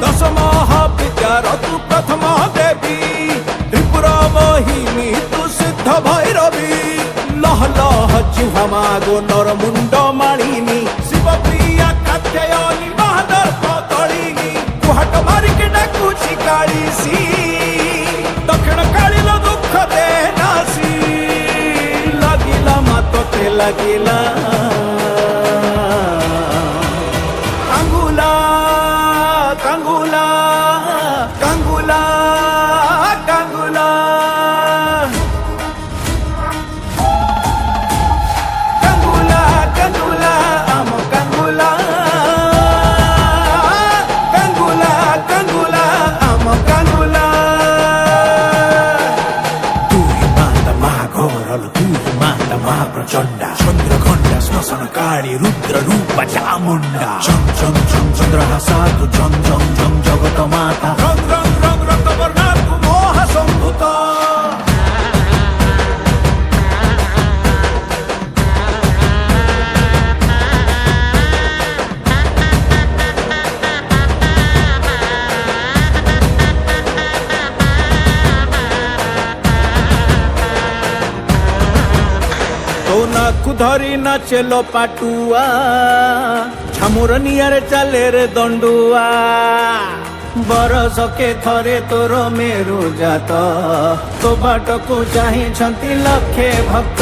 दश महाविद्यार तू प्रथम देवी त्रिपुरा मोहिनी तू सिद्ध भैरवी लह लह जिह्वा मागो नर मुंड मालिनी शिव प्रिया कात्यायनी महादर्प तलिनी कुहाट मारिके डाकुची काळीसी दक्षिण काळील दुःख दे नासी लागिला मातोते लागिला कांगुला कांगुला कांगुला कांगुला कांगुला कांगुला आम कांगुला कांगुला कांगुला आम कांगुला तुई माता महाघोरल तुई माता महाप्रचंडा चंद्रखंडा श्मशान काळी रुद्र रूप चामुंडा चम चम चम चंद्रहासा तू झम झम झम जगत माता रंग रंग रंग रक्तवर्णा तू मोह संभूता तो नाकु धरी नाचेलो पाटुआ छामुर नियारे चले रे दंडुआ बरस के थरे तोर मेरु जात तो बाट को चाही लक्षे भक्त।